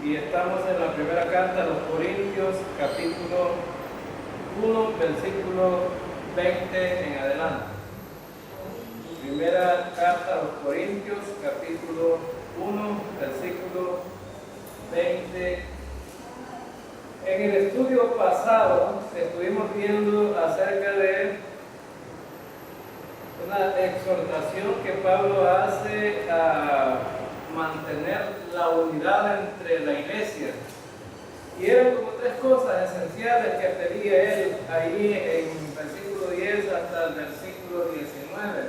y estamos en la primera carta a los Corintios, capítulo 1, versículo 20 en adelante. Primera carta a los Corintios, capítulo 1, versículo 20. En el estudio pasado estuvimos viendo acerca de una exhortación que Pablo hace a mantener la unidad entre la iglesia. Y eran como tres cosas esenciales que pedía él ahí en versículo 10 hasta el versículo 19.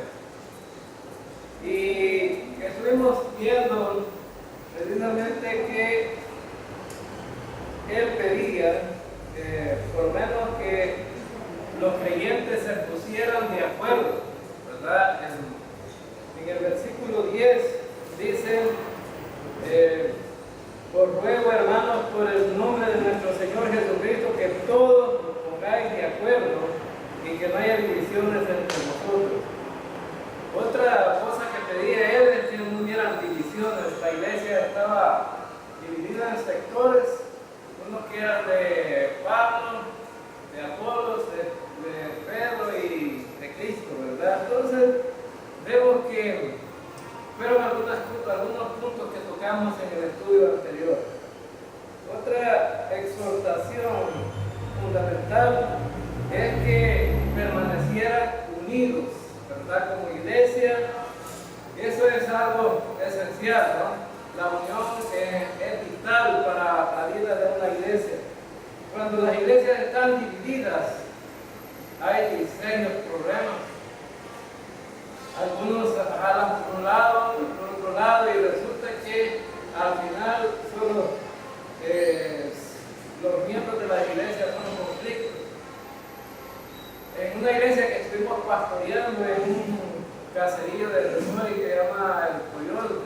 Y estuvimos viendo precisamente que él pedía, por lo menos que los creyentes se pusieran de acuerdo, ¿verdad? En el versículo 10 dice, os ruego, hermanos, por el nombre de nuestro Señor Jesucristo, que todos os pongáis de acuerdo y que no haya divisiones entre vosotros. Otra cosa que pedía él es que no hubieran divisiones. La iglesia estaba dividida en sectores, unos que eran de Pablo, de Apolos, de Pedro y de Cristo, ¿verdad? Entonces, vemos que fueron algunos puntos que tocamos en el estudio anterior. Otra exhortación fundamental es que permanecieran unidos, ¿verdad? Como iglesia, eso es algo esencial, ¿no? La unión es vital para la vida de una iglesia. Cuando las iglesias están divididas, hay serios problemas. Algunos jalan por un lado, por otro lado, y resulta que al final solo los miembros de la iglesia son conflictos. En una iglesia que estuvimos pastoreando en un caserío de Resori que se llama El Coyol,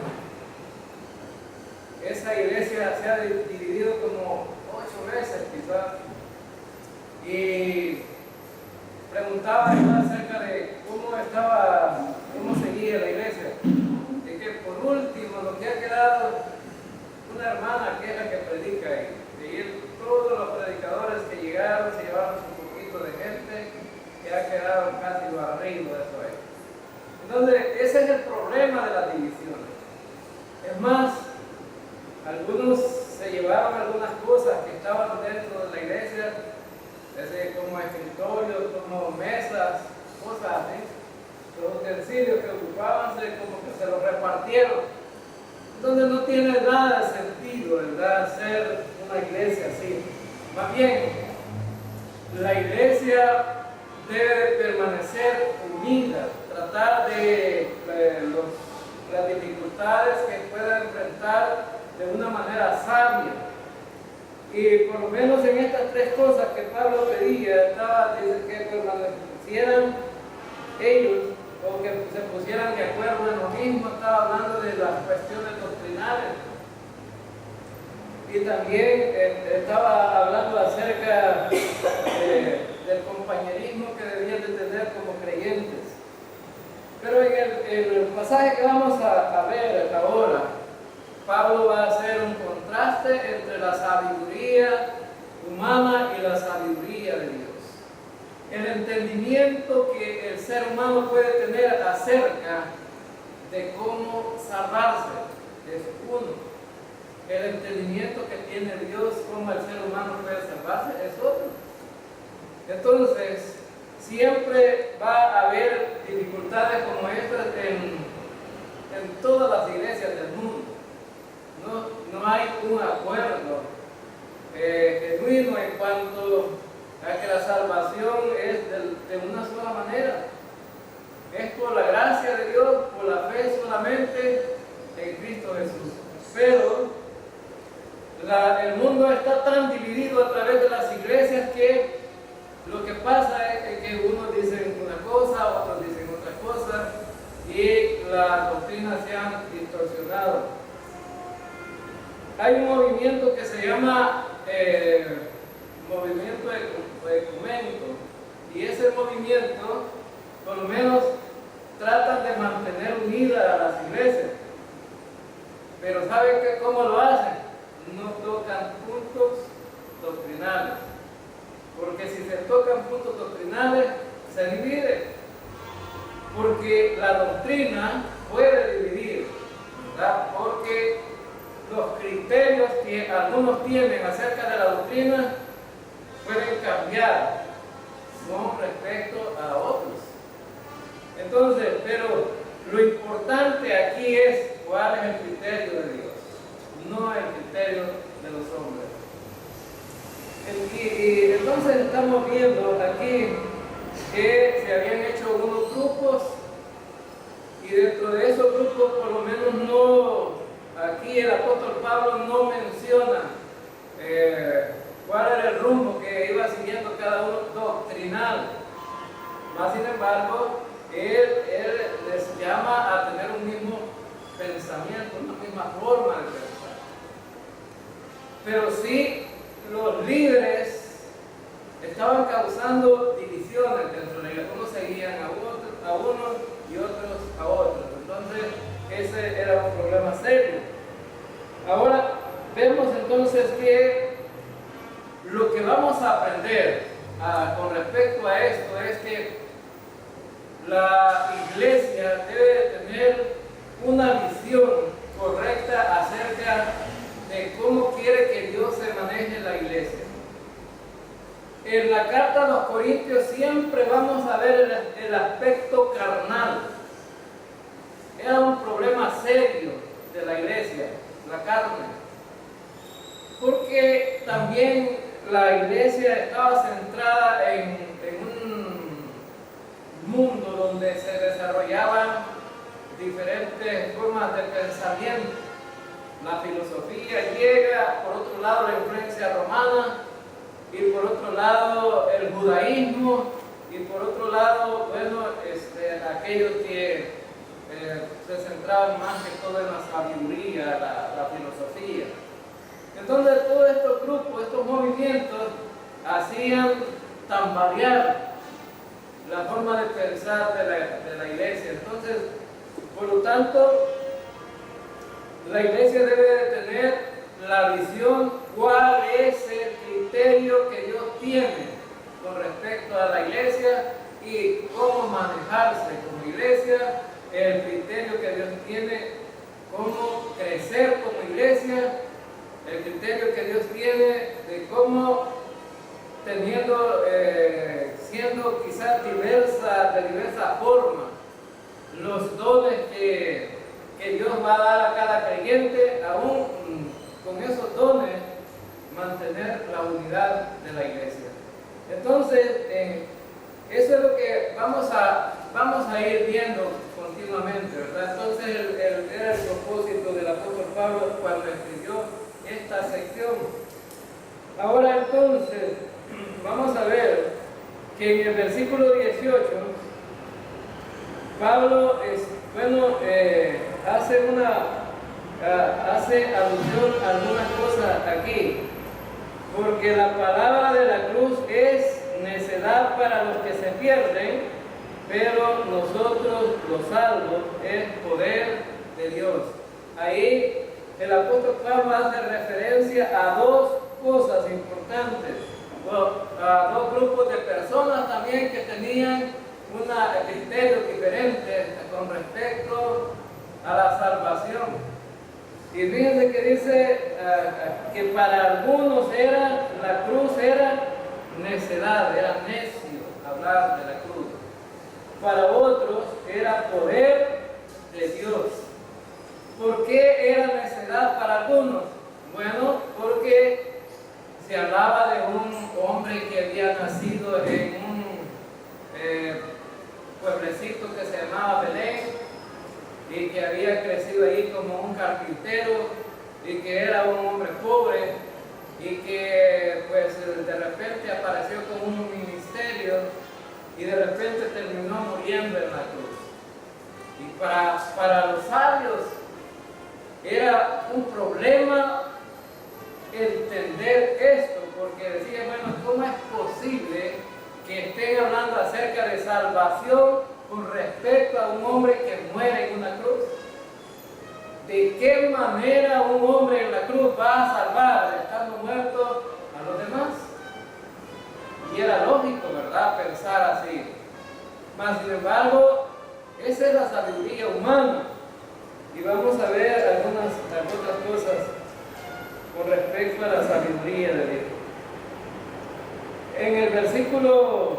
esa iglesia se ha dividido como 8 veces quizás, y preguntaba acerca de cómo seguía la iglesia, y que por último lo que ha quedado una hermana que es la que predica ahí, y todos los predicadores que llegaron se llevaron un poquito de gente que ha quedado casi barrido de eso ahí. Entonces ese es el problema de las divisiones. Es más, algunos se llevaron algunas cosas que estaban dentro de la iglesia, como escritorios, como mesas, cosas así, los utensilios que ocupaban, como que se los repartieron. Entonces no tiene nada de sentido, ¿verdad?, ser una iglesia así. Más bien, la iglesia debe permanecer unida, tratar de las dificultades que pueda enfrentar de una manera sabia. Y por lo menos en estas tres cosas que Pablo pedía, dice que permanecieran ellos, o que se pusieran de acuerdo en lo mismo. Estaba hablando de las cuestiones doctrinales. Y también estaba hablando acerca del compañerismo que debían de tener como creyentes. Pero en el pasaje que vamos a ver ahora, Pablo va a hacer un contraste entre la sabiduría humana y la sabiduría de Dios. El entendimiento que el ser humano puede tener acerca de cómo salvarse es uno. El entendimiento que tiene Dios cómo el ser humano puede salvarse es otro. Entonces, siempre va a haber dificultades como estas en todas las iglesias del mundo. No hay un acuerdo genuino en cuanto a que la salvación es de una sola manera. Es por la gracia de Dios, por la fe solamente en Cristo Jesús. Pero el mundo está tan dividido a través de las iglesias que lo que pasa es que unos dicen una cosa, otros dicen otra cosa, y las doctrinas se han distorsionado. Hay un movimiento que se llama movimiento ecuménico, y ese movimiento por lo menos tratan de mantener unidas a las iglesias, pero ¿saben cómo lo hacen? No tocan puntos doctrinales. Porque si se tocan puntos doctrinales, se divide. Porque la doctrina puede dividir, ¿verdad? Porque los criterios que algunos tienen acerca de la doctrina pueden cambiar con respecto a otros. Entonces, pero lo importante aquí es cuál es el criterio de Dios, no el criterio de los hombres. Y entonces estamos viendo aquí que se habían hecho algunos grupos, y dentro de esos grupos, por lo menos no, aquí el apóstol Pablo no menciona cuál era el rumbo que iba siguiendo cada uno doctrinal. Más sin embargo, él les llama a tener un mismo pensamiento, una misma forma de pensar. Pero sí, los líderes estaban causando divisiones dentro de ellos. Unos seguían a unos y otros a otros. Entonces, ese era un problema serio. Ahora, vemos entonces que lo que vamos a aprender con respecto a esto es que la iglesia debe tener una visión correcta acerca de cómo quiere que Dios se maneje la iglesia. En la carta a los Corintios siempre vamos a ver el aspecto carnal. Era un problema serio de la iglesia, la carne. Porque también la iglesia estaba centrada en un mundo donde se desarrollaban diferentes formas de pensamiento. La filosofía griega, por otro lado la influencia romana, y por otro lado el judaísmo, y por otro lado, bueno, aquellos que se centraban más que todo en la sabiduría, la filosofía. Entonces todos estos grupos, estos movimientos hacían tambalear la forma de pensar de la iglesia. Entonces, por lo tanto, la iglesia debe de tener la visión, cuál es el criterio que Dios tiene con respecto a la iglesia y cómo manejarse como iglesia, el criterio que Dios tiene, cómo crecer como iglesia, el criterio que Dios tiene de cómo siendo quizás de diversa forma, los dones que Dios va a dar a cada creyente, aún con esos dones, mantener la unidad de la iglesia. Entonces, eso es lo que vamos a ir viendo continuamente, ¿verdad? Entonces, era el propósito del apóstol Pablo cuando escribió esta sección. Ahora entonces, vamos a ver que en el versículo 18, Pablo hace alusión a algunas cosas aquí, porque la palabra de la cruz es necedad para los que se pierden, pero nosotros los salvos es poder de Dios. Ahí el apóstol Pablo hace referencia a dos cosas importantes, a dos grupos de personas también que tenían un criterio diferente con respecto a la salvación. Y fíjense que dice que para algunos la cruz era necedad, era necio hablar de la cruz. Para otros era poder de Dios. ¿Por qué era necedad para algunos? Bueno, porque se hablaba de un hombre que había nacido en un pueblecito que se llamaba Belén, y que había crecido ahí como un carpintero, y que era un hombre pobre, y que pues de repente apareció con un ministerio y de repente terminó muriendo en la cruz. Y para los sabios era un problema entender esto, porque decían, bueno, ¿cómo es posible que estén hablando acerca de salvación con respecto a un hombre que muere en una cruz? ¿De qué manera un hombre en la cruz va a salvar estando respecto a la sabiduría de Dios. En el versículo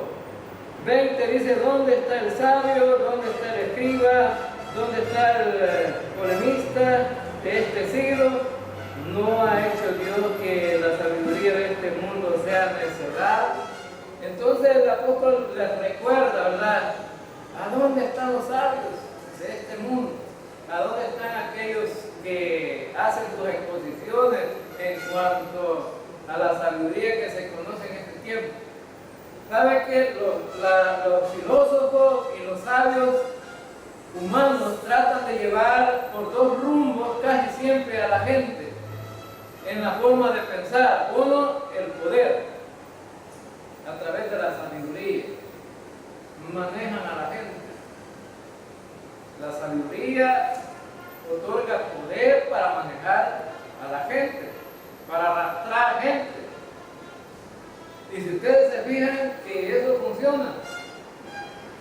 20 dice: ¿dónde está el sabio? ¿Dónde está el escriba? ¿Dónde está el polemista de este siglo? ¿No ha hecho Dios que la sabiduría de este mundo sea necedad? Entonces el apóstol les recuerda, ¿verdad? ¿A dónde están los sabios de este mundo? ¿A dónde están aquellos que hacen sus exposiciones en cuanto a la sabiduría que se conoce en este tiempo? ¿Sabe que los filósofos y los sabios humanos tratan de llevar por dos rumbos casi siempre a la gente en la forma de pensar? Uno, el poder, a través de la sabiduría. Manejan a la gente. La sabiduría otorga poder para manejar a la gente, para arrastrar gente. Y si ustedes se fijan que eso funciona,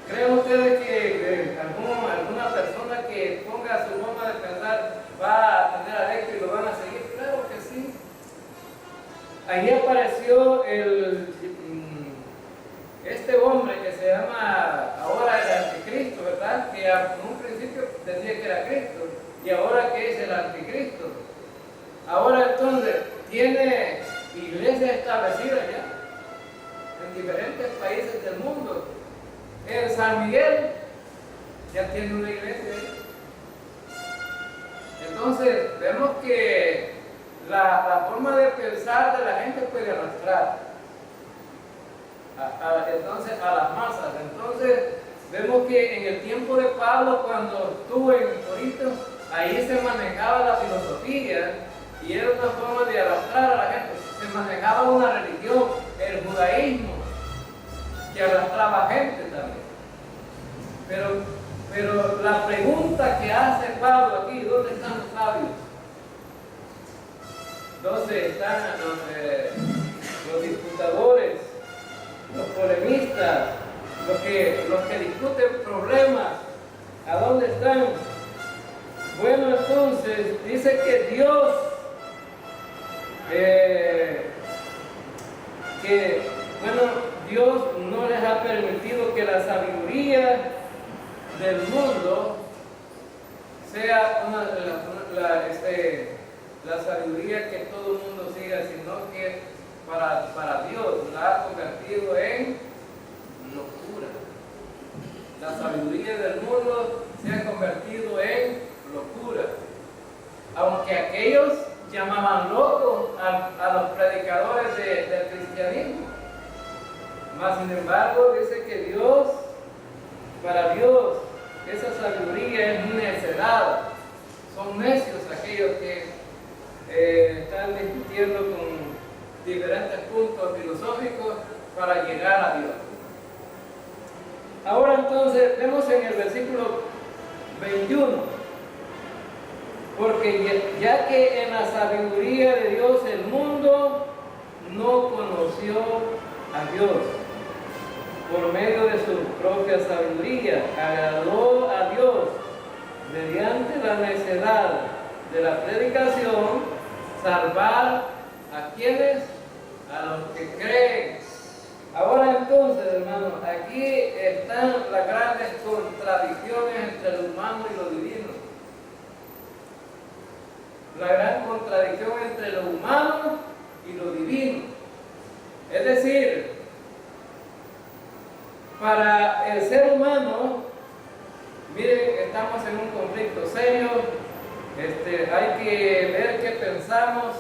¿creen ustedes que alguna persona que ponga su forma de pensar va a tener adeptos y lo van a seguir? Claro que sí. Allí apareció este hombre que se llama ahora el anticristo, ¿verdad? Que en un principio decía que era Cristo, y ahora que es el anticristo. Ahora entonces tiene iglesias establecidas ya en diferentes países del mundo. En San Miguel ya tiene una iglesia ahí. Entonces vemos que la forma de pensar de la gente puede arrastrar entonces a las masas. Entonces vemos que en el tiempo de Pablo, cuando estuvo en Corinto, ahí se manejaba la filosofía y era una forma de arrastrar a la gente. Se manejaba una religión, el judaísmo, que arrastraba gente también. Pero la pregunta que hace Pablo aquí: ¿dónde están los sabios? ¿Dónde están los disputadores, los polemistas, los que discuten problemas? ¿A dónde están? Bueno, entonces dice que Dios Dios no les ha permitido que la sabiduría del mundo sea la sabiduría que todo el mundo siga, sino que para Dios la ha convertido en locura. La sabiduría del mundo se ha convertido en locura. Aunque aquellos llamaban locos a los predicadores del cristianismo, mas sin embargo dice que para Dios, esa sabiduría es necedad. Son necios aquellos que están discutiendo con diferentes puntos filosóficos para llegar a Dios. Ahora entonces vemos en el versículo 21: porque ya que en la sabiduría de Dios el mundo no conoció a Dios por medio de su propia sabiduría, agradó a Dios mediante la necedad de la predicación salvar a quienes, a los que creen. Ahora entonces, hermanos, aquí están las grandes contradicciones entre lo humano y lo divino. La gran contradicción entre lo humano y lo divino. Es decir, para el ser humano, miren, estamos en un conflicto serio. Hay que ver qué pensamos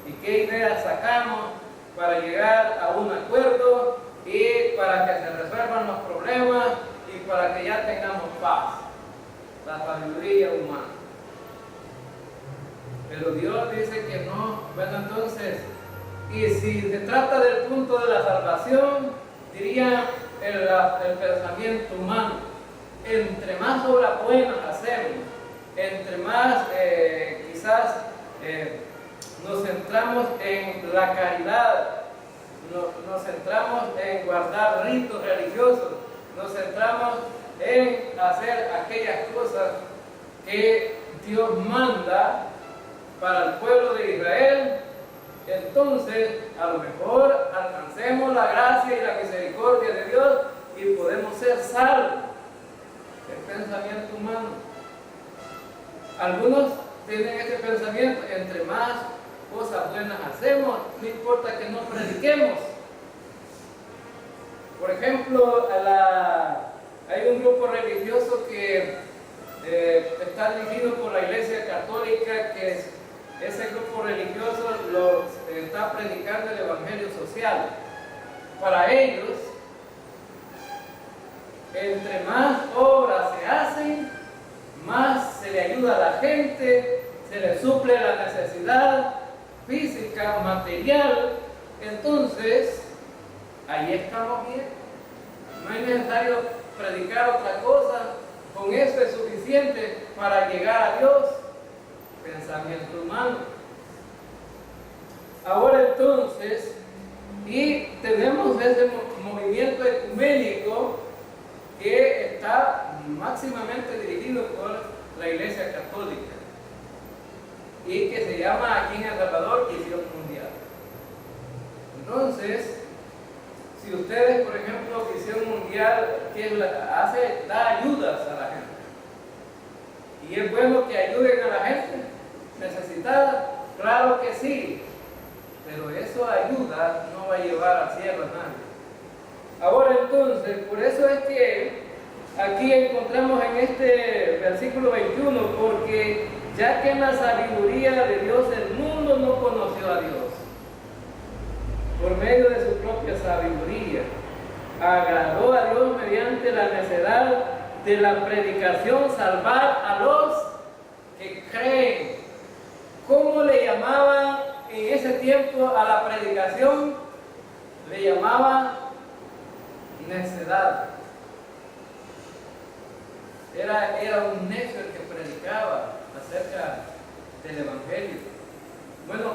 y qué ideas sacamos para llegar a un acuerdo y para que se resuelvan los problemas y para que ya tengamos paz. La sabiduría humana. Pero Dios dice que no. Bueno, entonces, y si se trata del punto de la salvación, diría el pensamiento humano: entre más obras buenas hacemos, entre más quizás nos centramos en la caridad, nos centramos en guardar ritos religiosos, nos centramos en hacer aquellas cosas que Dios manda para el pueblo de Israel, entonces a lo mejor alcancemos la gracia y la misericordia de Dios y podemos ser salvos. El pensamiento humano. Algunos tienen este pensamiento: entre más cosas buenas hacemos, no importa que no prediquemos. Por ejemplo, hay un grupo religioso que está dirigido por la Iglesia Católica, que ese grupo religioso está predicando el Evangelio social. Para ellos, entre más obras se hacen, más se le ayuda a la gente, se le suple la necesidad física, material. Entonces, ahí estamos bien. No es necesario predicar otra cosa. Con eso es suficiente para llegar a Dios. Pensamiento humano. Ahora entonces, y tenemos ese movimiento ecuménico que está máximamente dirigido por la Iglesia Católica y que se llama aquí en El Salvador Visión Mundial. Entonces, si ustedes, por ejemplo, Visión Mundial, ¿qué hace? Da ayudas a la gente. Y es bueno que ayuden a la gente necesitada, claro que sí, pero eso ayuda no va a llevar al cielo a nadie. Ahora entonces, por eso es que aquí encontramos en este versículo 21, porque ya que en la sabiduría de Dios el mundo no conoció a Dios, por medio de su propia sabiduría, agradó a Dios mediante la necedad de la predicación salvar a los que creen. ¿Cómo le llamaban en ese tiempo a la predicación? Le llamaban necedad. Era un necio el que predicaba acerca del Evangelio. Bueno,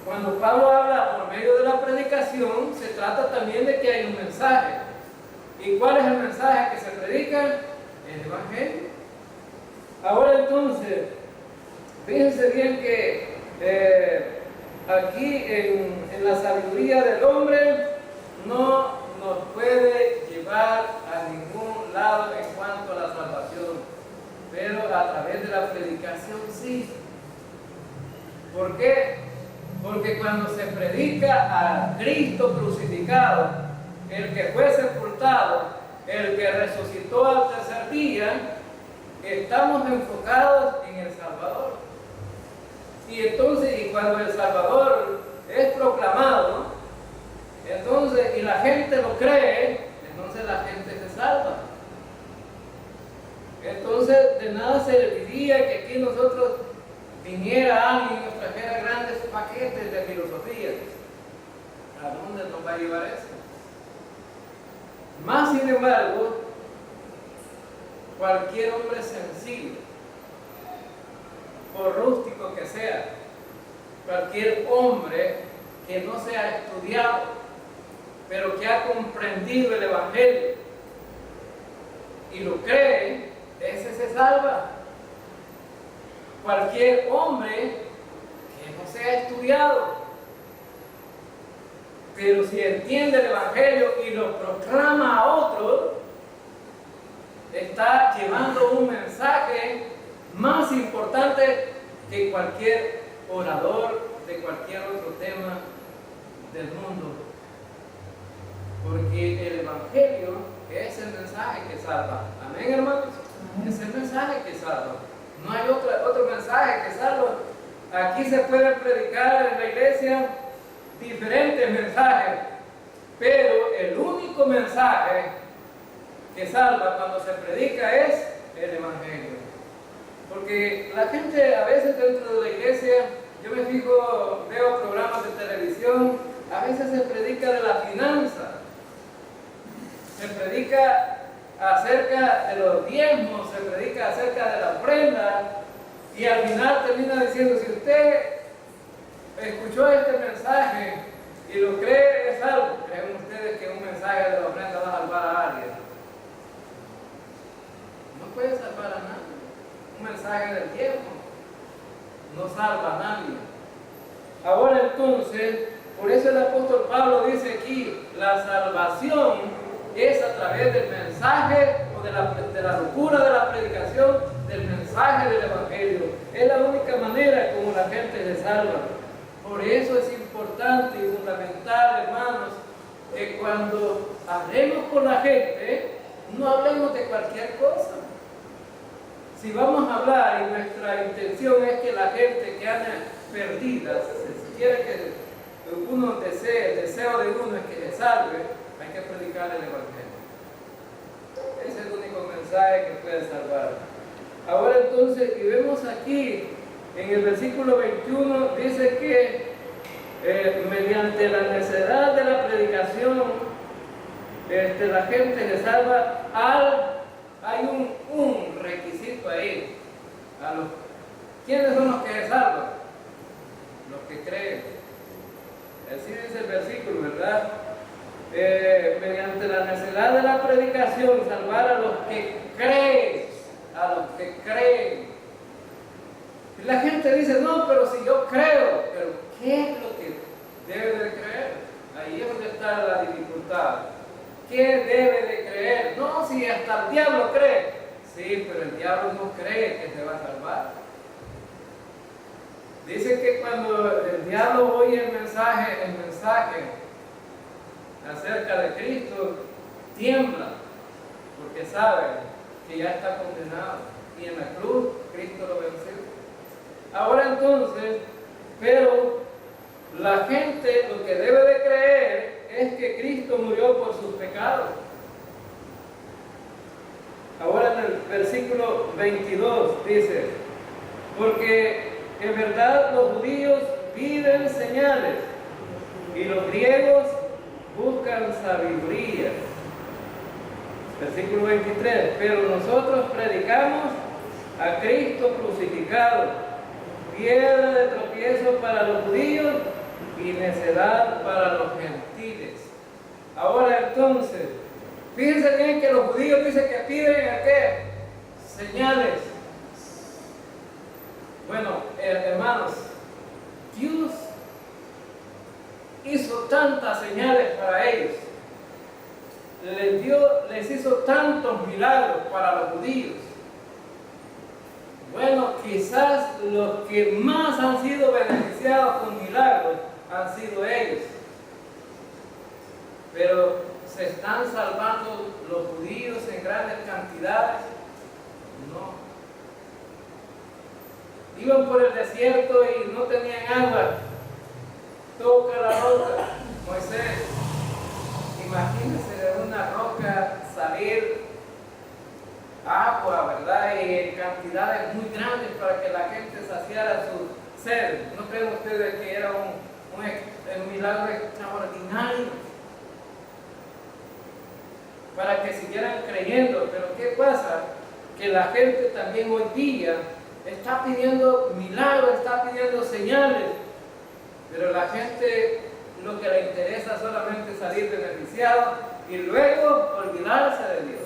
cuando Pablo habla por medio de la predicación, se trata también de que hay un mensaje. ¿Y cuál es el mensaje que se predica? El Evangelio. Ahora entonces, fíjense bien que aquí en la sabiduría del hombre no nos puede llevar a ningún lado en cuanto a la salvación, pero a través de la predicación sí. ¿Por qué? Porque cuando se predica a Cristo crucificado, el que fue sepultado, el que resucitó al tercer día, estamos enfocados en el Salvador. Y entonces, y cuando el Salvador es proclamado, entonces, y la gente lo cree, entonces la gente se salva. Entonces, de nada serviría que aquí nosotros viniera alguien y nos trajera grandes paquetes de filosofía. ¿A dónde nos va a llevar eso? Más sin embargo, cualquier hombre sencillo, por rústico que sea, cualquier hombre que no sea estudiado, pero que ha comprendido el Evangelio y lo cree, ese se salva. Cualquier hombre que no sea estudiado, pero si entiende el Evangelio y lo proclama a otros, está llevando un mensaje más importante que cualquier orador de cualquier otro tema del mundo. Porque el Evangelio es el mensaje que salva. Amén, hermanos. Es el mensaje que salva. No hay otro mensaje que salva. Aquí se puede predicar en la iglesia diferentes mensajes, pero el único mensaje que salva cuando se predica es el Evangelio. Porque la gente a veces dentro de la iglesia, yo me fijo, veo programas de televisión, a veces se predica de la finanza, se predica acerca de los diezmos, se predica acerca de la ofrenda, y al final termina diciendo: si usted escuchó este mensaje y lo cree, es algo. ¿Creen ustedes que un mensaje de la ofrenda va a salvar a alguien? No puede salvar a nadie. Un mensaje del diezmo no salva a nadie. Ahora entonces, Por eso el apóstol Pablo dice aquí, la salvación es a través del mensaje o de la locura de la predicación del mensaje del Evangelio. Es la única manera como la gente se salva. Por eso es importante y fundamental, hermanos, que cuando hablemos con la gente, no hablemos de cualquier cosa. Si vamos a hablar y nuestra intención es que la gente que anda perdida, si quiere que uno desee, el deseo de uno es que le salve, hay que predicar el Evangelio. Ese es el único mensaje que puede salvar. Ahora entonces, y vemos aquí, en el versículo 21, dice que mediante la necedad de la predicación, la gente se salva hay un requisito ahí. ¿Quiénes son los que se salvan? Los que creen. Así dice el versículo, ¿verdad? Mediante la necedad de la predicación, salvar a los que creen. A los que creen. Y la gente dice, no, pero si yo creo, pero ¿qué es lo que debe de creer? Ahí es donde está la dificultad. ¿Qué debe de creer? No, si hasta el diablo cree. Sí, pero el diablo no cree que se va a salvar. Dice que cuando el diablo oye el mensaje acerca de Cristo, tiembla, porque sabe que ya está condenado. Y en la cruz, Cristo lo venció. Ahora entonces, pero la gente lo que debe de creer es que Cristo murió por sus pecados. Ahora en el versículo 22 dice, porque en verdad los judíos piden señales y los griegos buscan sabiduría. Versículo 23, pero nosotros predicamos a Cristo crucificado, piedra de tropiezo para los judíos y necedad para los gentiles. Ahora entonces, fíjense bien que los judíos dicen que piden ¿a qué? Señales. Bueno, hermanos, Dios hizo tantas señales para ellos. Les hizo tantos milagros para los judíos. Bueno, quizás los que más han sido beneficiados con milagros han sido ellos. Pero ¿se están salvando los judíos en grandes cantidades? No. Iban por el desierto y no tenían agua. Toca la roca. Moisés, imagínense de una roca salir agua, ¿verdad? Y en cantidades muy grandes para que la gente saciara su sed. ¿No creen ustedes que era un milagro extraordinario? Para que siguieran creyendo. Pero ¿qué pasa? Que la gente también hoy día está pidiendo milagros, está pidiendo señales, pero la gente lo que le interesa es solamente salir beneficiado y luego olvidarse de Dios.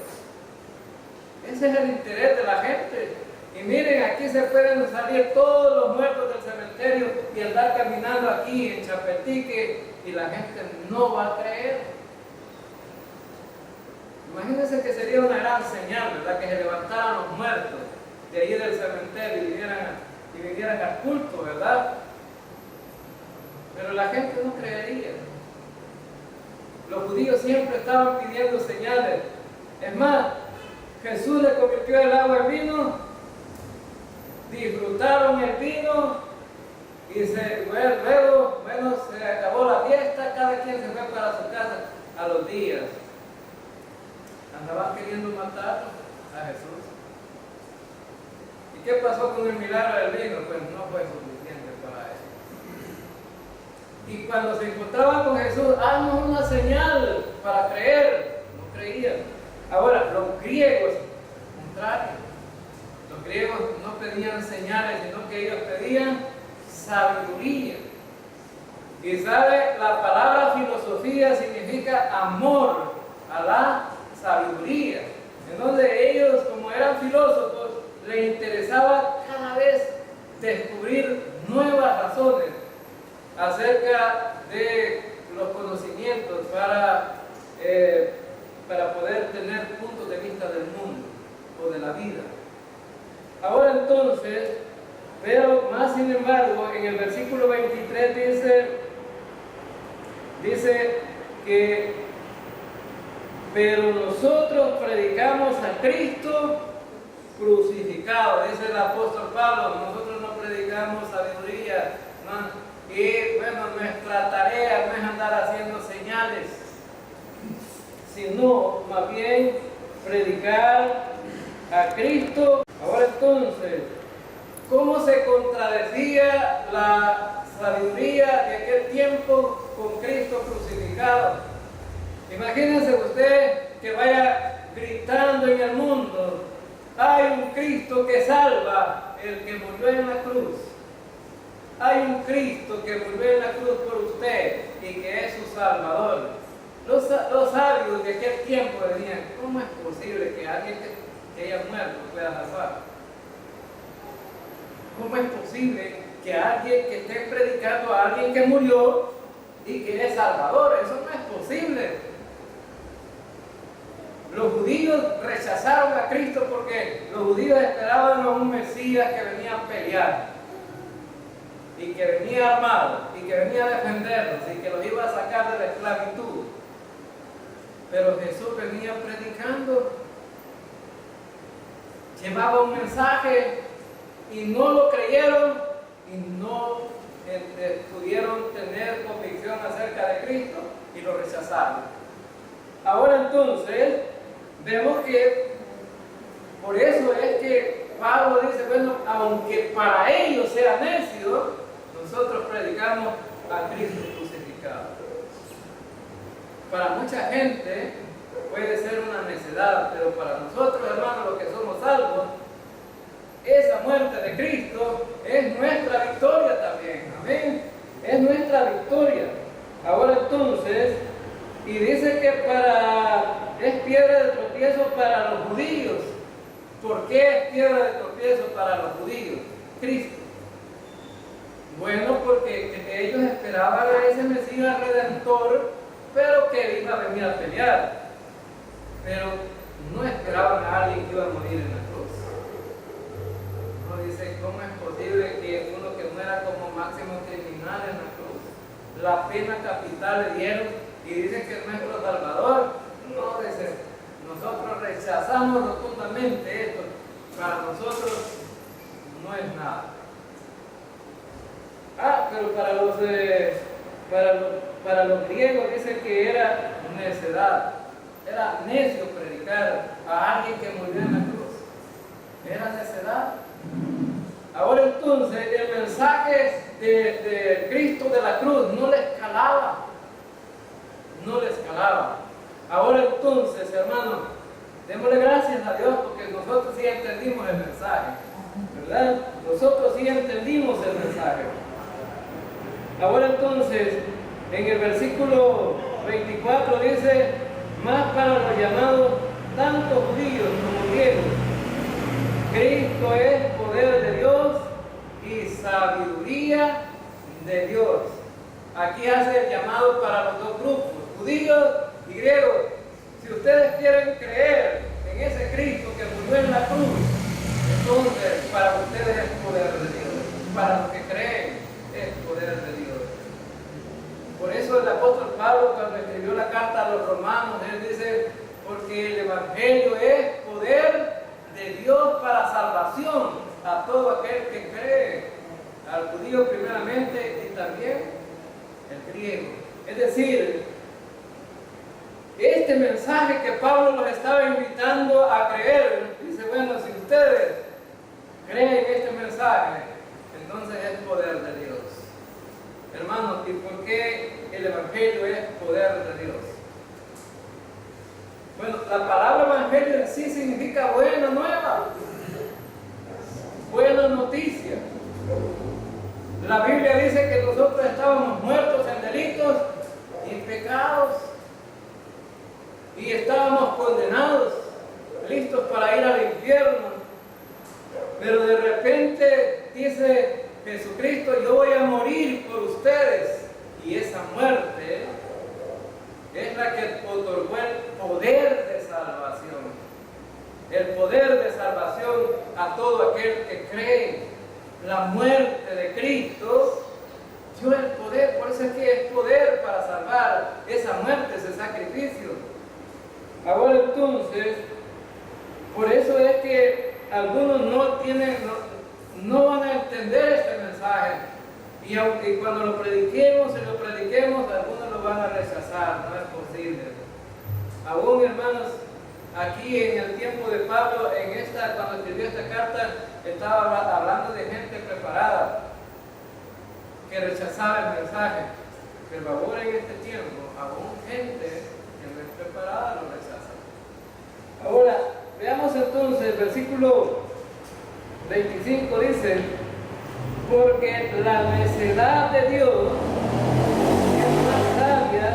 Ese es el interés de la gente. Y miren, aquí se pueden salir todos los muertos del cementerio y andar caminando aquí en Chapetique y la gente no va a creer. Imagínense que sería una gran señal, ¿verdad? Que se levantaran los muertos de ahí del cementerio y vinieran al culto, ¿verdad? Pero la gente no creería. Los judíos siempre estaban pidiendo señales. Es más, Jesús le convirtió el agua en vino, disfrutaron el vino y luego se acabó la fiesta, cada quien se fue para su casa a los días. Andaban queriendo matar a Jesús. ¿Y qué pasó con el milagro del vino? Pues no fue suficiente para eso. Y cuando se encontraban con Jesús, haznos una señal para creer. No creían. Ahora, los griegos, contrario. Los griegos no pedían señales, sino que ellos pedían sabiduría. Y sabe, la palabra filosofía significa amor a la sabiduría. En donde ellos, como eran filósofos, les interesaba cada vez descubrir nuevas razones acerca de los conocimientos para poder tener puntos de vista del mundo o de la vida. Ahora entonces, pero más sin embargo, en el versículo 23 dice que, pero nosotros predicamos a Cristo crucificado, dice el apóstol Pablo. Nosotros no predicamos sabiduría, ¿no? Y bueno, nuestra tarea no es andar haciendo señales, sino más bien predicar a Cristo. Ahora entonces, ¿cómo se contradecía la sabiduría de aquel tiempo con Cristo crucificado? Imagínense usted que vaya gritando en el mundo: hay un Cristo que salva, el que murió en la cruz. Hay un Cristo que murió en la cruz por usted y que es su Salvador. Los sabios de aquel tiempo decían: ¿cómo es posible que alguien que haya muerto pueda salvar? ¿Cómo es posible que alguien que esté predicando a alguien que murió y que es Salvador? Eso no es posible. Los judíos rechazaron a Cristo porque los judíos esperaban a un Mesías que venía a pelear y que venía armado y que venía a defenderlos y que los iba a sacar de la esclavitud. Pero Jesús venía predicando, llevaba un mensaje y no lo creyeron y no pudieron tener convicción acerca de Cristo y lo rechazaron. Ahora entonces vemos que por eso es que Pablo dice: bueno, aunque para ellos sea necio, nosotros predicamos a Cristo crucificado. Para mucha gente puede ser una necedad, pero para nosotros, hermanos, los que somos salvos, esa muerte de Cristo es nuestra victoria también. Amén. Es nuestra victoria. Ahora entonces, y dice que es piedra de tropiezo para los judíos. ¿Por qué es piedra de tropiezo para los judíos? Cristo. Bueno, porque ellos esperaban a ese Mesías Redentor, pero que iba a venir a pelear. Pero no esperaban a alguien que iba a morir en la cruz. No dice: ¿cómo es posible que uno que muera como máximo criminal en la cruz? La pena capital le dieron y dicen que es nuestro Salvador. No, dice, nosotros rechazamos rotundamente esto. Para nosotros no es nada. Pero para los griegos dice que era necedad. Era necio predicar a alguien que murió en la cruz. Era necedad. Ahora entonces el mensaje de Cristo de la cruz no les calaba. No les calaba. Ahora entonces, hermanos, démosle gracias a Dios porque nosotros sí entendimos el mensaje, ¿verdad? Nosotros sí entendimos el mensaje. Ahora entonces, en el versículo 24 dice: más para los llamados, tanto judíos como griegos, Cristo es poder de Dios y sabiduría de Dios. Aquí hace el llamado para los dos grupos, judíos y griegos. Si ustedes quieren creer en ese Cristo que murió en la cruz, entonces para ustedes es poder de Dios. Para los que creen es poder de Dios. Por eso el apóstol Pablo, cuando escribió la carta a los romanos, él dice: porque el evangelio es poder de Dios para salvación a todo aquel que cree, al judío primeramente y también el griego. Es decir, este mensaje que Pablo los estaba invitando a creer, dice: bueno, si ustedes creen este mensaje, entonces es poder de Dios. Hermanos, ¿y por qué el evangelio es poder de Dios? Bueno, la palabra evangelio en sí significa buena nueva, buena noticia. La Biblia dice que nosotros estábamos muertos en delitos y pecados y estábamos condenados, listos para ir al infierno. Pero de repente dice Jesucristo, yo voy a morir por ustedes. Y esa muerte es la que otorgó el poder de salvación. El poder de salvación a todo aquel que cree. La muerte de Cristo dio el poder, por eso es que es poder para salvar esa muerte, ese sacrificio. Ahora entonces, por eso es que algunos no van a entender este mensaje. Y aunque cuando lo prediquemos, algunos lo van a rechazar, no es posible. Aún, hermanos, aquí en el tiempo de Pablo, cuando escribió esta carta, estaba hablando de gente preparada que rechazaba el mensaje. Pero ahora en este tiempo, aún gente que no es preparada lo rechaza. Ahora, veamos entonces el versículo 25 dice: porque la necedad de Dios es más sabia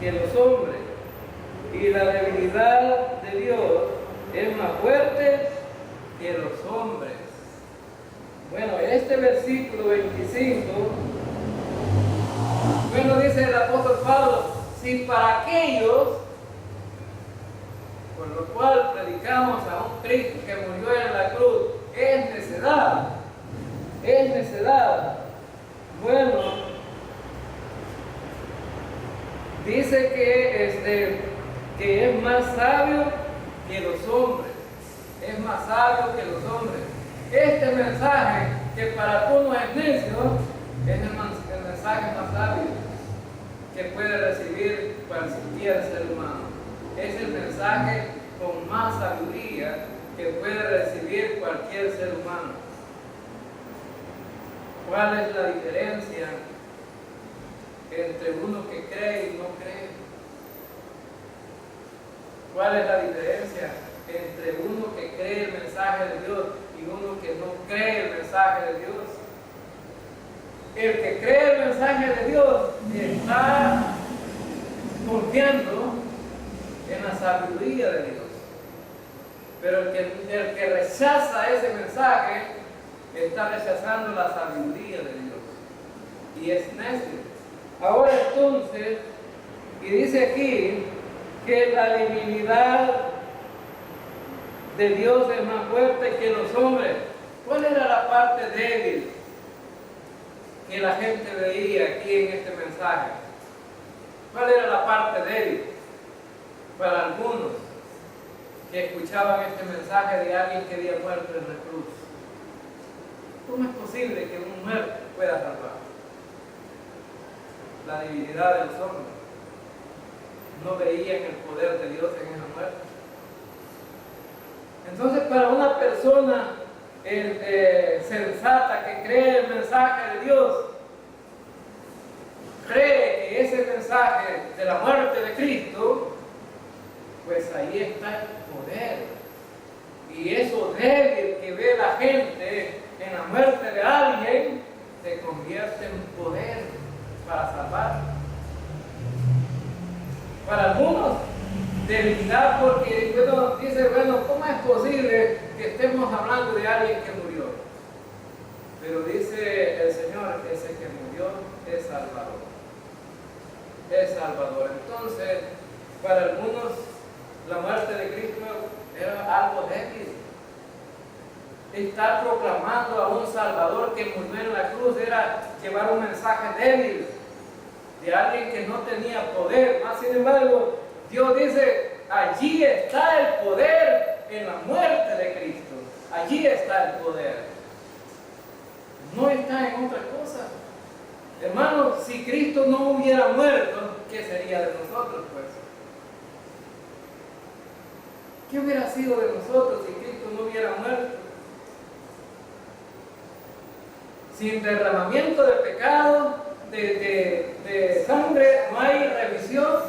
que los hombres, y la debilidad de Dios es más fuerte que los hombres. Bueno, este versículo 25, bueno, dice el apóstol Pablo: si para aquellos por lo cual predicamos a un Cristo que murió en la cruz es necedad, bueno, dice que es más sabio que los hombres, Este mensaje, que para algunos es necio, es el mensaje más sabio que puede recibir cualquier ser humano. Es el mensaje con más sabiduría que puede recibir cualquier ser humano. ¿Cuál es la diferencia entre uno que cree y no cree? ¿Cuál es la diferencia entre uno que cree el mensaje de Dios y uno que no cree el mensaje de Dios? El que cree el mensaje de Dios está confiando en la sabiduría de Dios. Pero el que rechaza ese mensaje está rechazando la sabiduría de Dios. Y es necio. Ahora entonces, y dice aquí que la divinidad de Dios es más fuerte que los hombres. ¿Cuál era la parte débil que la gente veía aquí en este mensaje? ¿Cuál era la parte débil para algunos que escuchaban este mensaje de alguien que había muerto en la cruz? ¿Cómo es posible que un muerto pueda salvar? La divinidad de los hombres. No veían el poder de Dios en esa muerte. Entonces, para una persona sensata que cree el mensaje de Dios, cree que ese mensaje de la muerte de Cristo, pues ahí está el poder. Y eso débil que ve la gente en la muerte de alguien, se convierte en poder para salvar. Para algunos, debilidad, porque dice, ¿cómo es posible que estemos hablando de alguien que murió? Pero dice el Señor, ese que murió es Salvador. Es Salvador. Entonces, para algunos, la muerte de Cristo era algo débil. Estar proclamando a un Salvador que murió en la cruz era llevar un mensaje débil de alguien que no tenía poder. Más sin embargo, Dios dice, allí está el poder en la muerte de Cristo. Allí está el poder. No está en otra cosa. Hermano, si Cristo no hubiera muerto, ¿qué sería de nosotros, pues? ¿Qué hubiera sido de nosotros si Cristo no hubiera muerto? Sin derramamiento de pecado, de sangre, no hay remisión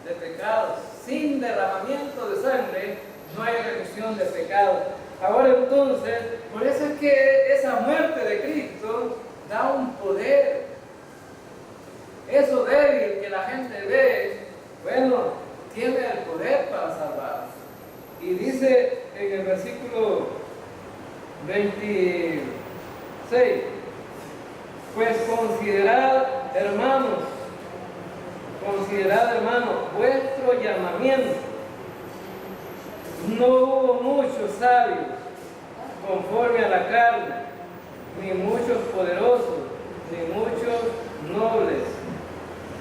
de pecados. Sin derramamiento de sangre, no hay remisión de pecados. Ahora entonces, por eso es que esa muerte de Cristo da un poder. Eso débil que la gente ve, tiene el poder para salvar. Y dice en el versículo 26, Pues considerad, hermanos, vuestro llamamiento. No hubo muchos sabios conforme a la carne, ni muchos poderosos, ni muchos nobles.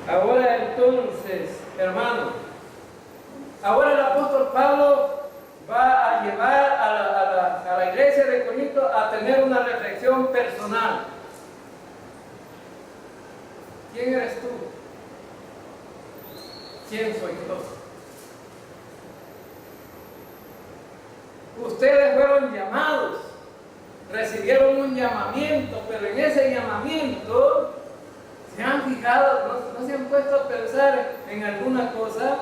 Ahora entonces, hermanos, ahora el apóstol Pablo va a llevar a la iglesia de Corinto a tener una reflexión personal. ¿Quién eres tú? ¿Quién soy yo? Ustedes fueron llamados, recibieron un llamamiento, pero en ese llamamiento se han fijado, no se han puesto a pensar en alguna cosa,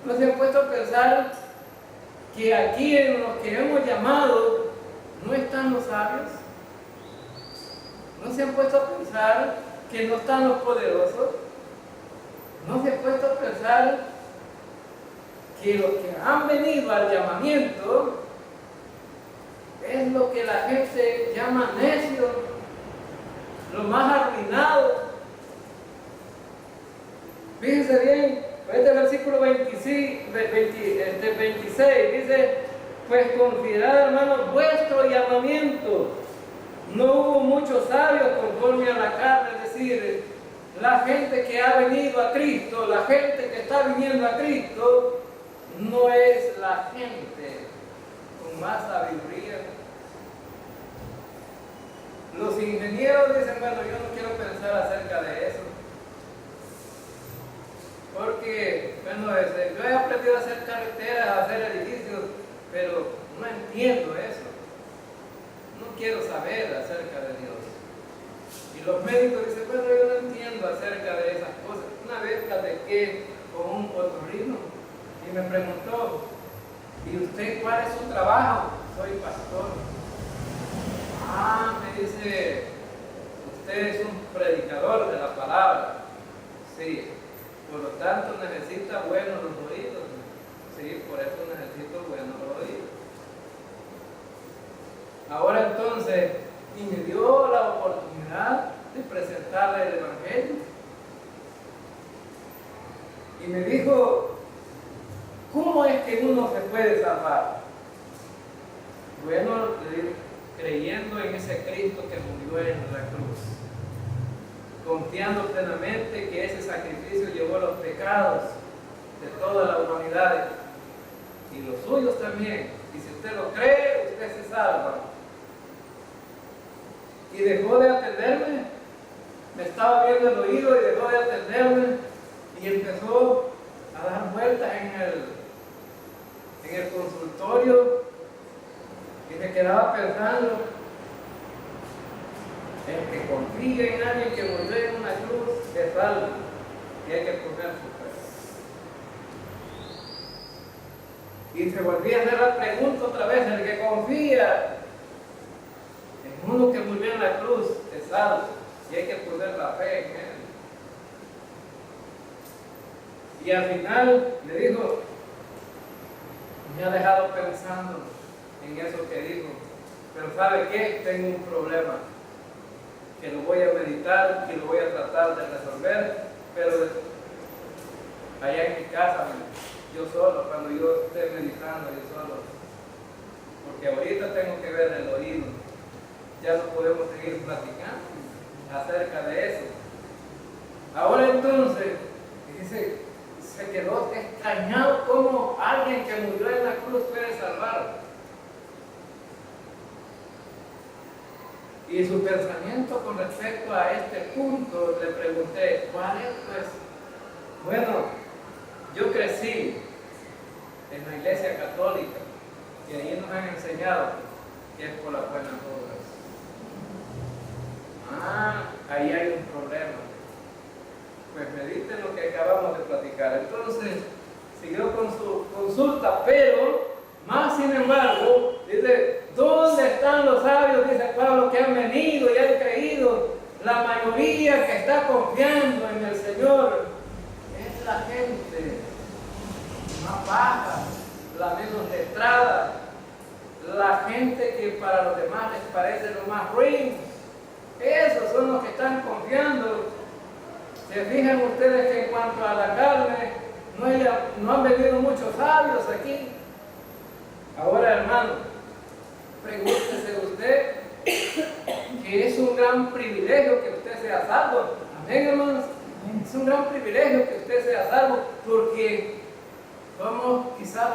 no se han puesto a pensar que aquí en los que hemos llamado no están los sabios, no se han puesto a pensar que no están los poderosos, no se han puesto a pensar que los que han venido al llamamiento es lo que la gente llama necio, lo más arruinado. Fíjense bien, este versículo 26 dice: pues considerad, hermanos, vuestro llamamiento. No hubo muchos sabios conforme a la carne, es decir, la gente que ha venido a Cristo, la gente que está viniendo a Cristo, no es la gente con más sabiduría. Los ingenieros dicen: bueno, yo no quiero pensar acerca de eso, porque, bueno, yo he aprendido a hacer carreteras, a hacer edificios, pero no entiendo eso. No quiero saber acerca de Dios. Y los médicos dicen: bueno, yo no entiendo acerca de esas cosas. Una vez platiqué con un otorrino y me preguntó: ¿y usted cuál es su trabajo? Soy pastor. Ah, me dice: usted es un predicador de la palabra. Sí, por lo tanto necesita buenos los oídos. Sí, por eso necesito buenos los oídos. Ahora entonces, y me dio la oportunidad de presentarle el Evangelio. Y me dijo: ¿cómo es que uno se puede salvar? Bueno, le digo: creyendo en ese Cristo que murió en la cruz, confiando plenamente que ese sacrificio llevó los pecados de toda la humanidad y los suyos también. Y si usted lo cree, usted se salva. Y dejó de atenderme, me estaba viendo el oído y dejó de atenderme y empezó a dar vueltas en el consultorio y me quedaba pensando: el que confía en alguien que murió en una cruz es salvo y hay que poner su fe. Y se volvía a hacer la pregunta otra vez: el que confía en uno que murió en la cruz es salvo y hay que poner la fe en él. Y al final le dijo, me ha dejado pensando en eso que dijo, pero ¿sabe qué? Tengo un problema que lo voy a meditar y lo voy a tratar de resolver, pero allá en mi casa, yo solo, cuando yo esté meditando, yo solo, porque ahorita tengo que ver el oído, ya no podemos seguir platicando acerca de eso. Ahora entonces, dice, se quedó extrañado cómo alguien que murió en la cruz puede salvar. Y su pensamiento con respecto a este punto, le pregunté, ¿cuál es? Pues, bueno, yo crecí en la iglesia católica y ahí nos han enseñado que es por las buenas obras. Ah, ahí hay un problema. Pues mediten lo que acabamos de platicar. Entonces, siguió con su consulta, pero, más sin embargo, dice, ¿dónde están los sabios? Dice Pablo, que han venido y han creído. La mayoría que está confiando en el Señor es la gente más baja, la menos letrada, la gente que para los demás les parece lo más ruin. Esos son los que están confiando. Se fijan ustedes que en cuanto a la carne, no han venido muchos sabios aquí. Ahora, hermano, pregúntese usted que es un gran privilegio que usted sea salvo. Amén, hermanos. Es un gran privilegio que usted sea salvo porque somos quizás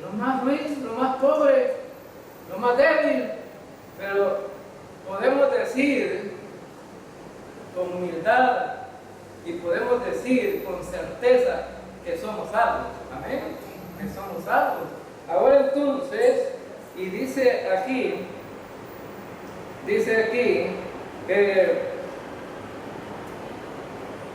los más ruines, los más pobres, los más débiles, pero podemos decir con humildad y podemos decir con certeza que somos salvos. Amén, que somos salvos. Ahora entonces, y dice aquí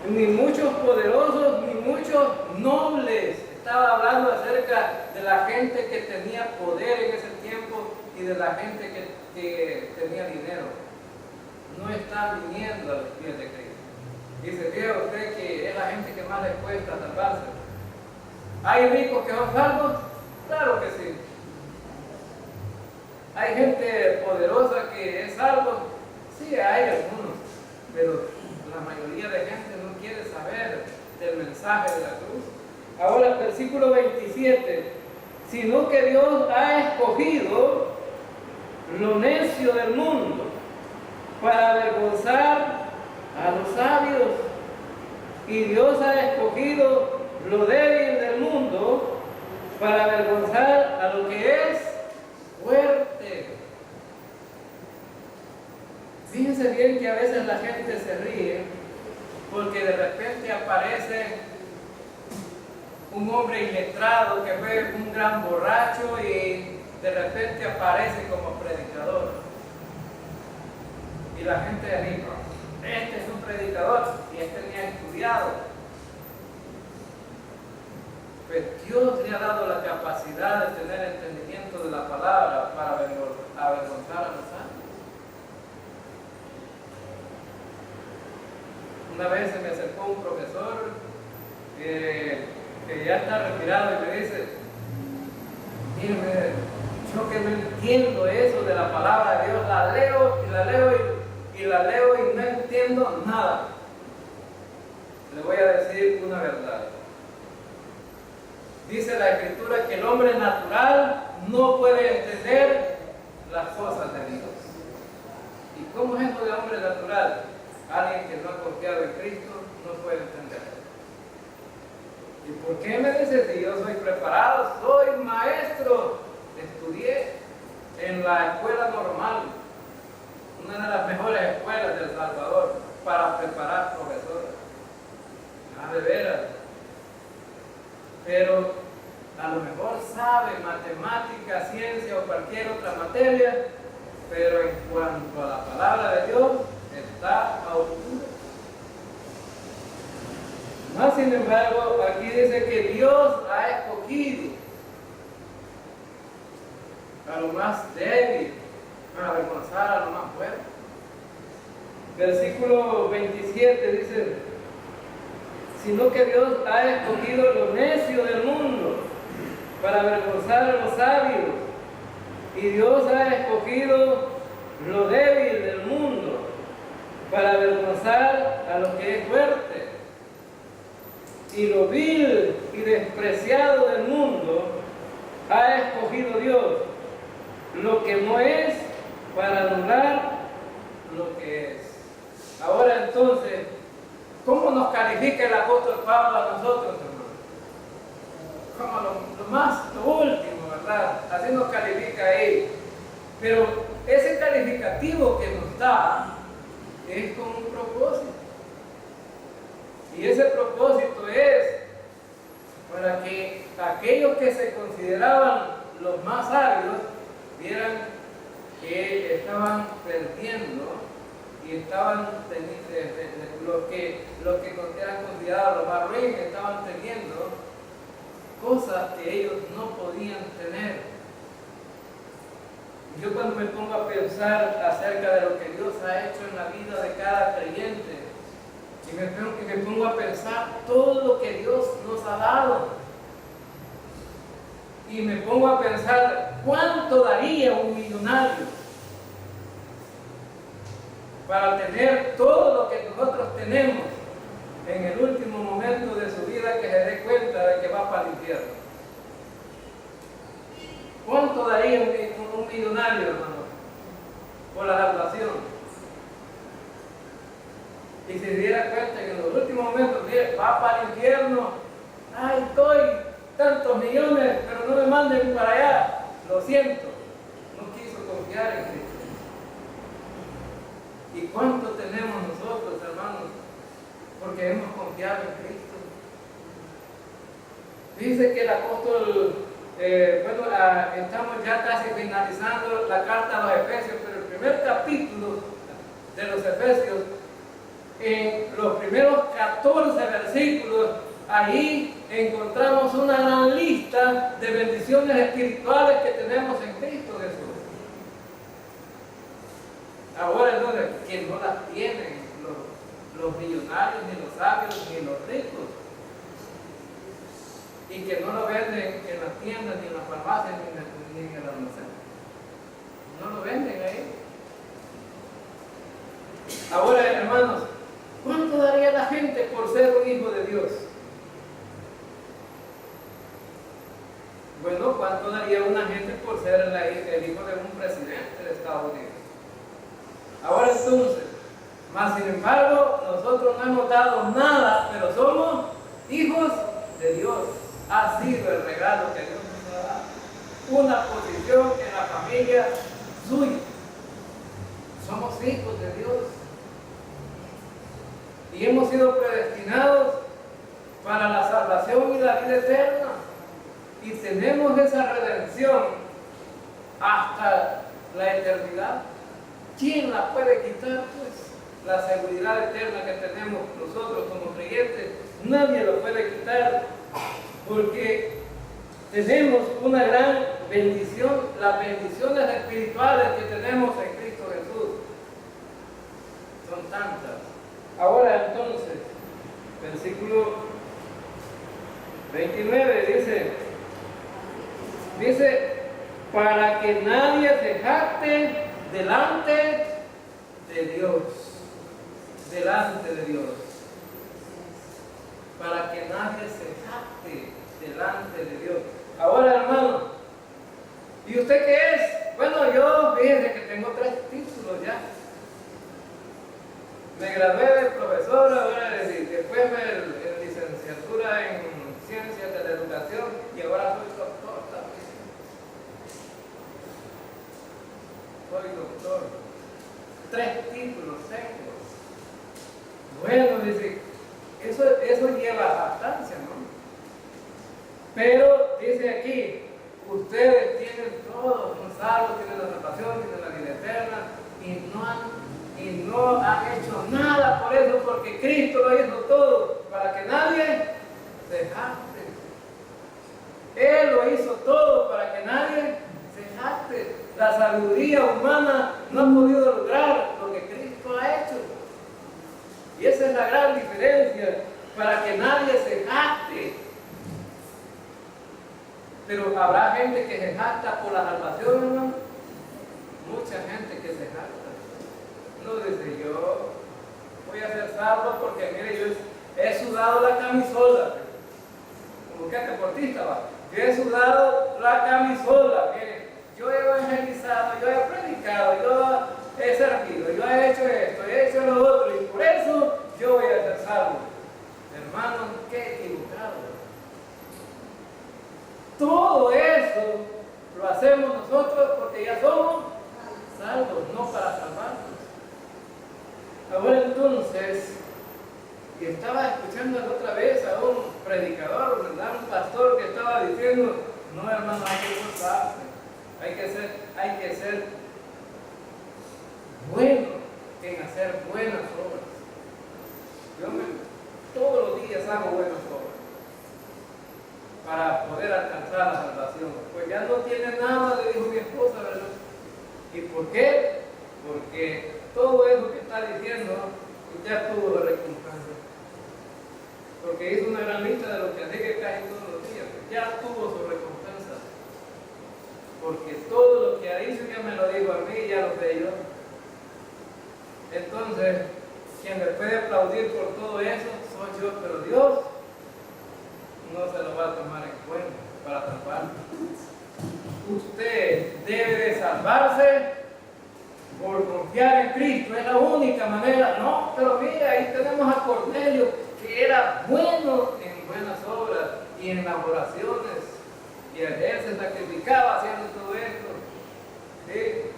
ni muchos poderosos, ni muchos nobles. Estaba hablando acerca de la gente que tenía poder en ese tiempo y de la gente que tenía dinero. No están viniendo a los pies de Cristo. Dice, fíjate usted que es la gente que más le cuesta salvarse. ¿Hay ricos que son salvos? Claro que sí. ¿Hay gente poderosa que es salvo? Sí, hay algunos, pero la mayoría de gente no quiere saber del mensaje de la cruz. Ahora, versículo 27, sino que Dios ha escogido lo necio del mundo para avergonzar a los sabios, y Dios ha escogido lo débil del mundo para avergonzar a lo que es fuerte. Fíjense bien que a veces la gente se ríe porque de repente aparece un hombre iletrado que fue un gran borracho y de repente aparece como predicador. Y la gente dice, este es un predicador y este ni ha estudiado. Pues Dios le ha dado la capacidad de tener entendimiento de la palabra para avergonzar a los santos. Una vez se me acercó un profesor que ya está retirado y me dice, mire, yo que no entiendo eso de la palabra de Dios, la leo y la leo y no entiendo nada. Le voy a decir una verdad. Dice la Escritura que el hombre natural no puede entender las cosas de Dios. ¿Y cómo es eso de hombre natural? Alguien que no ha confiado en Cristo no puede entenderlo. ¿Y por qué me dice si yo soy preparado? Soy maestro. Estudié en la escuela normal, una de las mejores escuelas de El Salvador, para preparar profesores. De veras. Pero a lo mejor sabe matemática, ciencia o cualquier otra materia, pero en cuanto a la palabra de Dios, está a oscuras. Más sin embargo, aquí dice que Dios ha escogido a lo más débil para avergonzar a lo más fuerte. Versículo 27 dice, sino que Dios ha escogido lo necio del mundo para avergonzar a los sabios, y Dios ha escogido lo débil del mundo para avergonzar a lo que es fuerte, y lo vil y despreciado del mundo ha escogido Dios, lo que no es, para anular lo que es. Ahora entonces, ¿cómo nos califica el apóstol Pablo a nosotros, hermanos? Como lo último, ¿verdad? Así nos califica él. Pero ese calificativo que nos da es con un propósito. Y ese propósito es para que aquellos que se consideraban los más sabios vieran que estaban perdiendo y estaban los que eran considerados los más ruines estaban teniendo cosas que ellos no podían tener. Yo cuando me pongo a pensar acerca de lo que Dios ha hecho en la vida de cada creyente y me pongo a pensar todo lo que Dios nos ha dado y me pongo a pensar cuánto daría un millonario para tener todo lo que nosotros tenemos en el último momento de su vida, que se dé cuenta de que va para el infierno. ¿Cuánto daría un millonario, hermano, por la salvación? Y se diera cuenta que en los últimos momentos va para el infierno. Ay, estoy tantos millones, pero no me manden para allá. Lo siento, no quiso confiar en Cristo. ¿Y cuánto tenemos nosotros, hermanos? Porque hemos confiado en Cristo. Dice que el apóstol, estamos ya casi finalizando la carta a los Efesios, pero el primer capítulo de los Efesios, en los primeros 14 versículos, ahí encontramos una gran lista de bendiciones espirituales que tenemos en Cristo Jesús. Ahora entonces, que no las tienen los millonarios, ni los sabios, ni los ricos, y que no lo venden en las tiendas, ni en las farmacias, ni en el almacén. No lo venden ahí. Ahora, hermanos, ¿cuánto daría la gente por ser un hijo de Dios? Bueno, ¿cuánto daría una gente por ser el hijo de un presidente de Estados Unidos? Ahora entonces, más sin embargo, nosotros no hemos dado nada, pero somos hijos de Dios. Ha sido el regalo que Dios nos ha dado. Una posición en la familia suya. Somos hijos de Dios. Y hemos sido predestinados para la salvación y la vida eterna. Y tenemos esa redención hasta la eternidad. ¿Quién la puede quitar, pues? La seguridad eterna que tenemos nosotros como creyentes, nadie lo puede quitar, porque tenemos una gran bendición, las bendiciones espirituales que tenemos en Cristo Jesús son tantas. Ahora entonces, versículo 29 dice, para que nadie se jacte delante de Dios. Delante de Dios. Para que nadie se jacte delante de Dios. Ahora, hermano, ¿y usted qué es? Bueno, yo, fíjense que tengo 3 títulos ya. Me gradué de profesor, ahora después en licenciatura en Ciencias de la Educación y ahora soy doctor también. Soy doctor. 3 títulos tengo. Bueno, dice, eso lleva jactancia, ¿no? Pero dice aquí, ustedes tienen todo, son salvos, tienen la salvación, tienen la vida eterna, y no han hecho nada por eso, porque Cristo lo hizo todo, para que nadie se jacte. Él lo hizo todo para que nadie se jacte. La sabiduría humana no ha podido lograr lo que Cristo ha hecho. Y esa es la gran diferencia, para que nadie se jacte. Pero habrá gente que se jacta por la salvación, hermano. Mucha gente que se jacta. No dice, yo voy a ser salvo porque, mire, yo he sudado la camisola. Como que deportista va. Yo he sudado la camisola. Mire, yo he evangelizado, yo he predicado, yo he servido, yo he hecho esto, he hecho lo otro, y por eso yo voy a ser salvo. Hermanos, qué equivocado. Todo eso lo hacemos nosotros porque ya somos salvos, no para salvarnos. Ahora entonces, y estaba escuchando la otra vez a un predicador, ¿verdad? Un pastor que estaba diciendo, no, hermano, hay que esforzarse, hay que ser bueno en hacer buenas obras. Yo todos los días hago buenas obras para poder alcanzar la salvación. Pues ya no tiene nada, le dijo mi esposa, ¿verdad? ¿Y por qué? Porque todo eso que está diciendo ya tuvo la recompensa. Porque hizo una gran lista de lo que sigue casi todos los días. Ya tuvo su recompensa. Porque todo lo que ha dicho ya me lo dijo a mí, ya lo sé yo. entonces quien le puede aplaudir por todo eso soy yo, pero Dios no se lo va a tomar en cuenta para salvarlo. Usted debe de salvarse por confiar en Cristo, es la única manera. No, pero mira, ahí tenemos a Cornelio, que era bueno en buenas obras y en las oraciones, y él se sacrificaba haciendo todo esto. ¿Sí?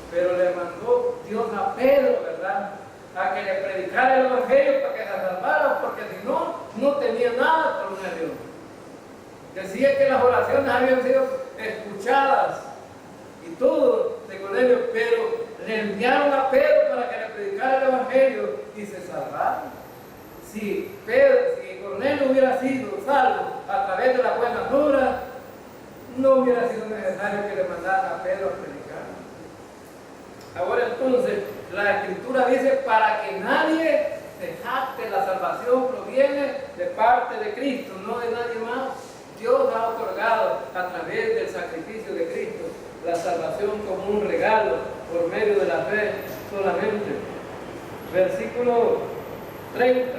Pero le mandó Dios a Pedro, ¿verdad?, a que le predicara el Evangelio para que se salvara, porque si no, no tenía nada Cornelio. Decía que las oraciones habían sido escuchadas y todo de Cornelio, pero le enviaron a Pedro para que le predicara el Evangelio y se salvara. Si Cornelio hubiera sido salvo a través de las buenas obras, no hubiera sido necesario que le mandaran a Pedro a predicar. Ahora entonces, la Escritura dice, para que nadie se jacte, la salvación proviene de parte de Cristo, no de nadie más. Dios ha otorgado a través del sacrificio de Cristo la salvación como un regalo por medio de la fe solamente. Versículo 30.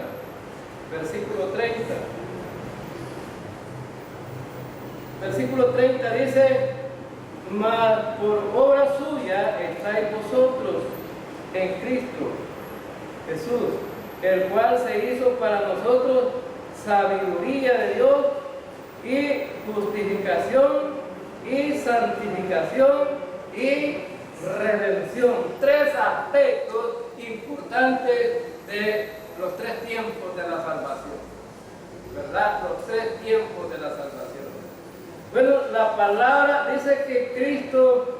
Versículo 30 dice, mas por obra suya estáis vosotros en Cristo Jesús, el cual se hizo para nosotros sabiduría de Dios y justificación y santificación y redención. Tres aspectos importantes de los tres tiempos de la salvación, ¿verdad? Los tres tiempos de la salvación. Bueno, la palabra dice que Cristo,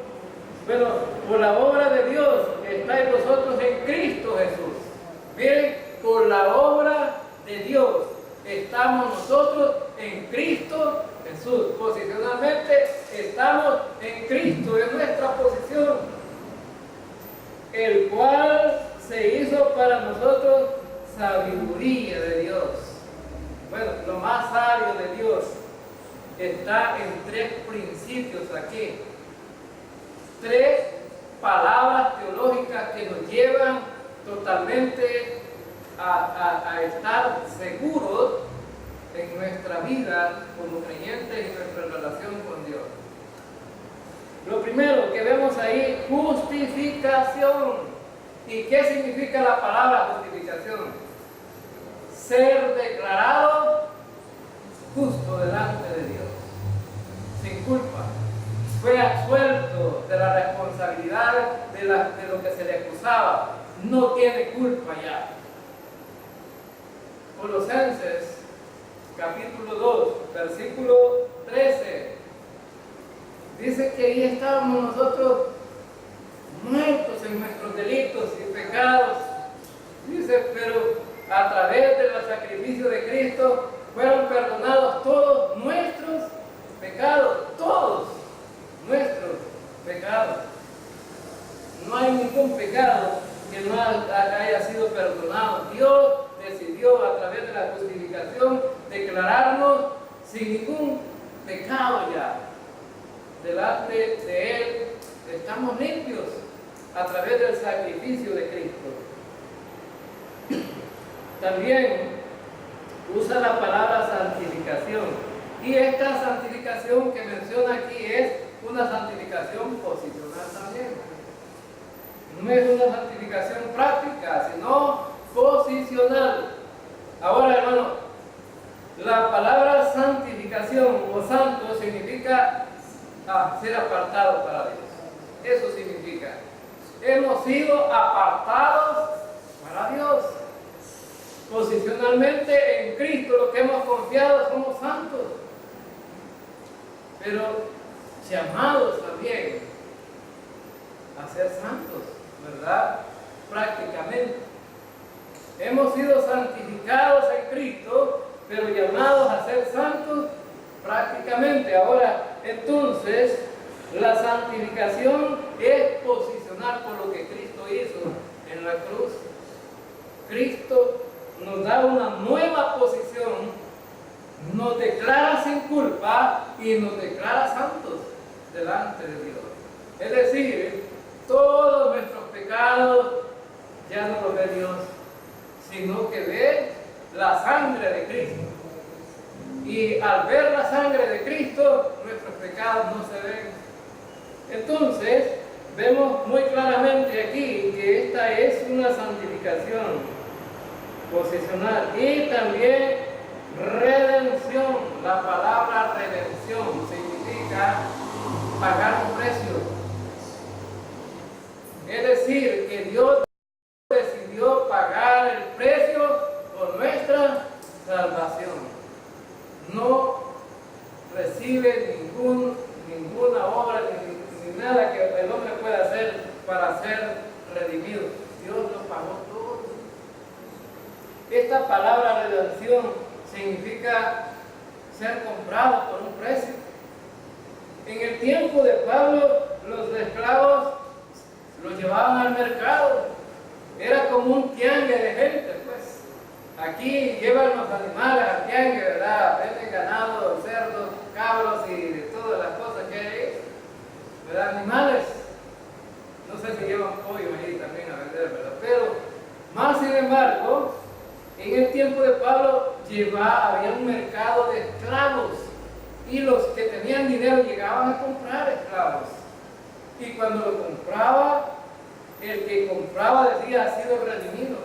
por la obra de Dios estáis vosotros en Cristo Jesús. Bien, por la obra de Dios estamos nosotros en Cristo Jesús. Posicionalmente estamos en Cristo, es nuestra posición, el cual se hizo para nosotros sabiduría de Dios. Bueno, lo más sabio de Dios está en tres principios aquí, tres palabras teológicas que nos llevan totalmente a estar seguros en nuestra vida como creyentes y nuestra relación con Dios. Lo primero que vemos ahí, justificación. ¿Y qué significa la palabra justificación? Ser declarado justo delante de Dios, sin culpa. Fue absuelto de la responsabilidad de lo que se le acusaba. No tiene culpa ya. Colosenses capítulo 2, versículo 13, dice que ahí estábamos nosotros muertos en nuestros delitos y pecados. Dice, pero a través del sacrificio de Cristo fueron perdonados todos nuestros pecados, todos nuestros pecados. No hay ningún pecado que no haya sido perdonado. Dios decidió a través de la justificación declararnos sin ningún pecado ya. Delante de Él estamos limpios a través del sacrificio de Cristo. También usa la palabra santificación. Y esta santificación que menciona aquí es una santificación posicional también. No es una santificación práctica, sino posicional. Ahora, hermano, la palabra santificación o santo significa ser apartado para Dios. Eso significa. Hemos sido apartados para Dios. Posicionalmente en Cristo, lo que hemos confiado, somos santos. Pero llamados también a ser santos, ¿verdad? Prácticamente. Hemos sido santificados en Cristo, pero llamados a ser santos prácticamente. Ahora, entonces, la santificación es posicionar por lo que Cristo hizo en la cruz. Cristo nos da una nueva posición, nos declara sin culpa y nos declara santos delante de Dios. Es decir, todos nuestros pecados ya no los ve Dios, sino que ve la sangre de Cristo. Y al ver la sangre de Cristo, nuestros pecados no se ven. Entonces, vemos muy claramente aquí que esta es una santificación posicional y también redención. La palabra redención significa pagar un precio. Es decir, que Dios decidió pagar el precio por nuestra salvación. No recibe ninguna obra ni nada que el hombre pueda hacer para ser redimido. Dios lo pagó todo. Esta palabra redención significa ser comprado por un precio. En el tiempo de Pablo, los esclavos los llevaban al mercado. Era como un tiangue de gente, pues. Aquí llevan los animales al tiangue, ¿verdad? Venden ganado, cerdos, cabros y de todas las cosas que hay ahí, ¿verdad? Animales. No sé si llevan pollo ahí también a vender, ¿verdad? Pero, más sin embargo, en el tiempo de Pablo había un mercado de esclavos y los que tenían dinero llegaban a comprar esclavos. Y cuando lo compraba, el que compraba decía ha sido redimido.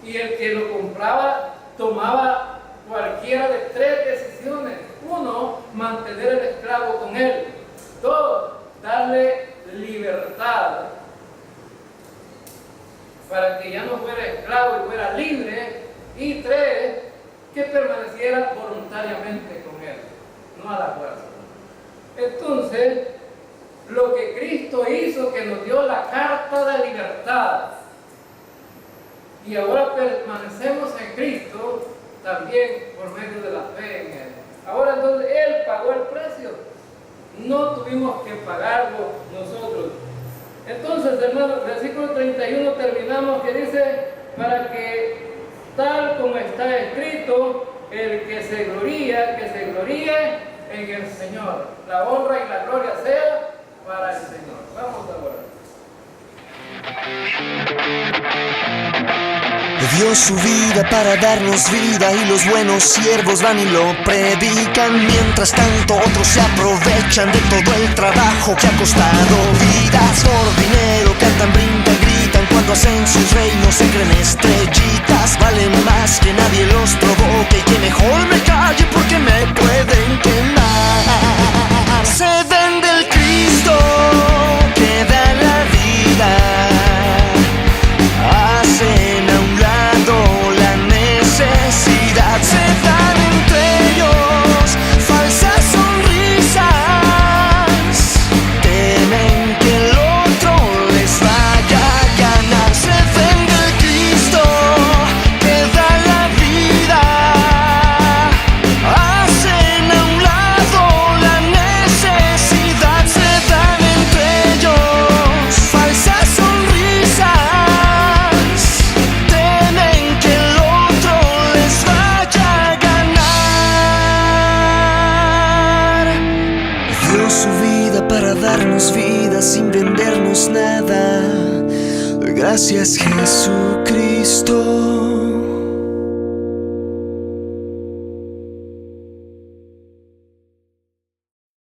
Y el que lo compraba tomaba cualquiera de tres decisiones. Uno, mantener el esclavo con él. Dos, darle libertad para que ya no fuera esclavo y fuera libre. Y tres, que permaneciera voluntariamente con él, no a la fuerza. Entonces, lo que Cristo hizo, que nos dio la carta de libertad, y ahora permanecemos en Cristo también por medio de la fe en Él. Ahora entonces Él pagó el precio, no tuvimos que pagarlo nosotros. Entonces, hermanos, versículo 31 terminamos que dice, para que tal como está escrito, el que se gloríe en el Señor. La honra y la gloria sea para el Señor. Vamos a orar. Dio su vida para darnos vida y los buenos siervos van y lo predican. Mientras tanto otros se aprovechan de todo el trabajo que ha costado vidas. Por dinero cantan, brincan, gritan, cuando hacen sus reinos se creen estrellitas. Valen más que nadie los provoque y que mejor me calle porque me pueden quemar. Se vende el Cristo que da la vida. Hacen a un lado la necesidad, se dan entre ellos falsas sonrisas, temen que el otro les vaya a ganar. Se vende el Cristo que da la vida, hacen a un lado la necesidad, se dan entre ellos falsas sonrisas. Para darnos vida sin vendernos nada. Gracias, Jesucristo.